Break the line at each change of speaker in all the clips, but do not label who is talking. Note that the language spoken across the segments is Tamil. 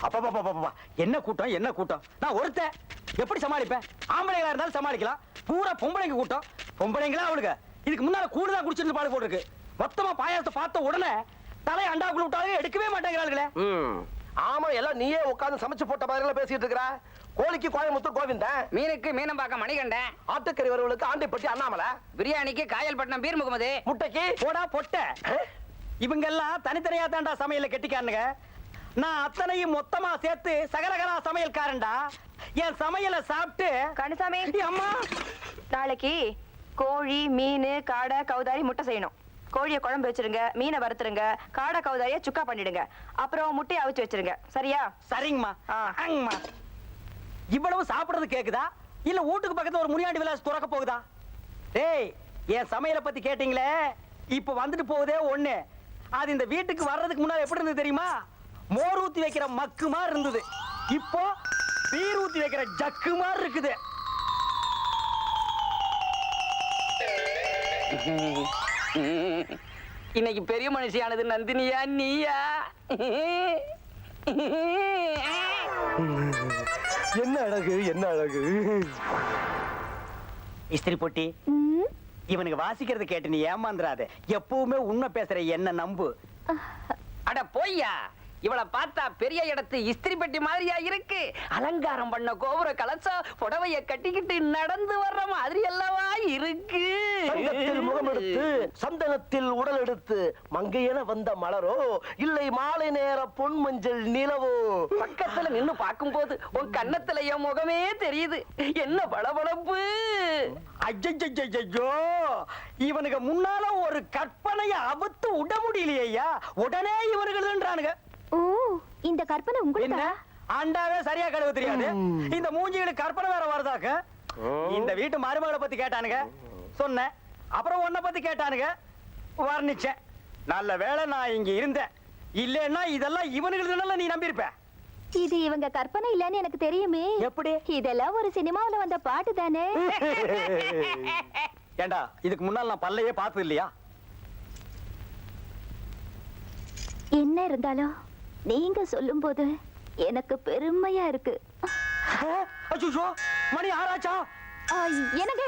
அப்பா என்ன கூட்டம் என்ன கூட்டம். நான் ஒருத்தன் எப்படி சமாளிப்பேன்? ஆம்பளைங்களா இருந்தாலும் சமாளிக்கலாம், பூரா பொம்பளைங்க கூட்டம். பொம்பளைங்களா அவளுக்கு இதுக்கு முன்னால கூடுதலா குடிச்சிருந்து பாடு போட்டுருக்கு. மொத்தமா பாயாசத்தை பார்த்த உடனே தலை அண்டாக்குள்ள விட்டாலும் எடுக்கவே மாட்டேங்கிறாளுங்களே.
ஆமா, எல்லாம் நீயே உட்கார்ந்து சமைச்சு போட்ட மாதிரி பேசிட்டு இருக்கிற. கோழிக்கு கோயம்புத்தூர் கோவிந்தன்,
மீனுக்கு மீனம்பாக்கம் மணிகண்டன்,
ஆட்டுக்கறி வரவளுக்கு ஆண்டைப்பட்டி அண்ணாமலை,
பிரியாணிக்கு காயல்பட்டினம் பீர் முகமது,
முட்டைக்கு
போடா பொட்ட. இவங்க எல்லாம் தனித்தனியா தாண்டா சமையல கெட்டிக்காரனுங்க. நான் அத்தனையும் மொத்தமா சேர்த்து சகலகலா சமையல்காரன்டா. என் சமையலை சாப்பிட்டு
கணிசாமி
அம்மா
நாளைக்கு கோழி மீன் காடை கவுதாரி முட்டை செய்யணும். கோழியை குழம்பு வச்சிருங்க, மீனை வறுத்துருங்க, காடை கவுதாரிய சுக்கா பண்ணிடுங்க, அப்புறம் முட்டையை அவிச்சு வச்சிருங்க. சரியா?
சரிங்கம்மா. இவ்வளவு சாப்பிடுறது கேக்குதா இல்ல வீட்டுக்கு பக்கத்துல ஒரு முனியாண்டி விலாஸ் துறக்க போகுதா? டேய், என் சமையலை பத்தி கேட்டீங்களே, இப்ப வந்துட்டு போகுதே ஒண்ணு. அது இந்த வீட்டுக்கு வர்றதுக்கு முன்னாடி எப்படி இருந்தது தெரியுமா? மோர் ஊத்தி வைக்கிற மக்கு மாதிரி இருந்தது. இப்போ பீர் ஊத்தி வைக்கிற ஜக்கு மாதிரி இருக்குது.
இன்னைக்கு பெரிய மனுஷியானது நந்தினியா நீயா?
என்ன அழகு, என்ன அழகு.
இஸ்திரி பொட்டி, இவனுக்கு வாசிக்கிறது கேட்டு நீ ஏமாந்துறாத. எப்பவுமே உண்மை பேசுற என்ன நம்பு.
அட போய்யா, இவளை பார்த்தா பெரிய இடத்து இஸ்திரி பெட்டி மாதிரியா இருக்கு. அலங்காரம் பண்ண கோபுர கலசா புடவைய கட்டிக்கிட்டு நடந்து வர்ற மாதிரி அல்லவா இருக்கு.
சங்கத்தில் முகம் எடுத்து சந்தனத்தில் உடல் எடுத்து மங்கையென வந்த மலரோ, இல்லை மாலை நேர பொன் மஞ்சள் நிலவோ.
பக்கத்துல நின்னு பார்க்கும் போது உன் கண்ணத்துல என் முகமே தெரியுது. என்ன பளபளப்பு.
ஐயோ, இவனுக்கு முன்னால ஒரு கற்பனையை அபத்து விட முடியலையா? உடனே இவனுக்கு
ஓ, இந்த கற்பனை உங்களுக்கு
ஆண்டாவே சரியா கழுவ தெரியாது. இந்த மூஞ்சிகளுக்கு கற்பனை வேற வருதாக்க. இந்த வீட்டு மருமகளை பத்தி கேட்டானுங்க, சொன்னேன். அப்புறம் உன்னை பத்தி கேட்டானுங்க, வர்ணிச்சேன். நல்ல வேளை நான் இங்க இருந்தேன். இல்லன்னா இதெல்லாம் இவனுக்கு நீ நம்பியிருப்ப.
இது இவங்க கற்பனை இல்லன்னு எனக்கு தெரியுமே.
எப்படி?
இதெல்லாம் ஒரு சினிமாவுல வந்த பாட்டு தானே.
ஏண்டா, இதுக்கு முன்னால் நான் பல்லையே பார்த்தது இல்லையா?
என்ன இருந்தாலும் நீங்க சொல்லும் போது எனக்கு பெருமையா இருக்கு.
மணி ஆராச்சா?
எனக்கு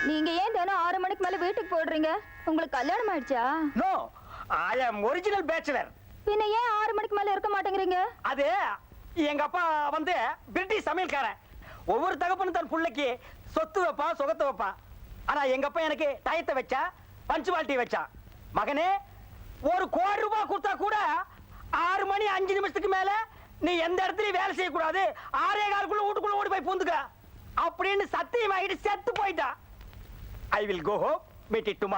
நீங்க ஏன் தினம் 6 மணிக்கு மேல வீட்டுக்கு போடுறீங்க? உங்களுக்கு கல்யாணம் ஆயிடுச்சா?
நோ, ஐ அம் ஒரிஜினல் பேச்சுலர்.
பின்ன ஏன் 6 மணிக்கு மேல இருக்க மாட்டேங்கிறீங்க?
அது எங்க அப்பா வந்து பிரிட்டிஷ் சமையல்காரன். ஒவ்வொரு தகப்பனும் தன் பிள்ளைக்கு சொத்து வைப்பா, சுகத்தை வைப்பா. ஆனா எங்க அப்பா எனக்கு டயத்தை வச்சா, பஞ்சுவாலிட்டி வச்சா. மகனே, 1 கோடி ரூபாய் கொடுத்தா கூட 6 மணி 5 நிமிஷத்துக்கு மேல நீ எந்த இடத்துலயும் வேலை செய்யக்கூடாது, 6:15 வீட்டுக்குள்ள ஓடி போய் பூந்துக்க அப்படின்னு சத்தியம் ஆகிட்டு செத்து போயிட்டா. I will go home, meet it tomorrow.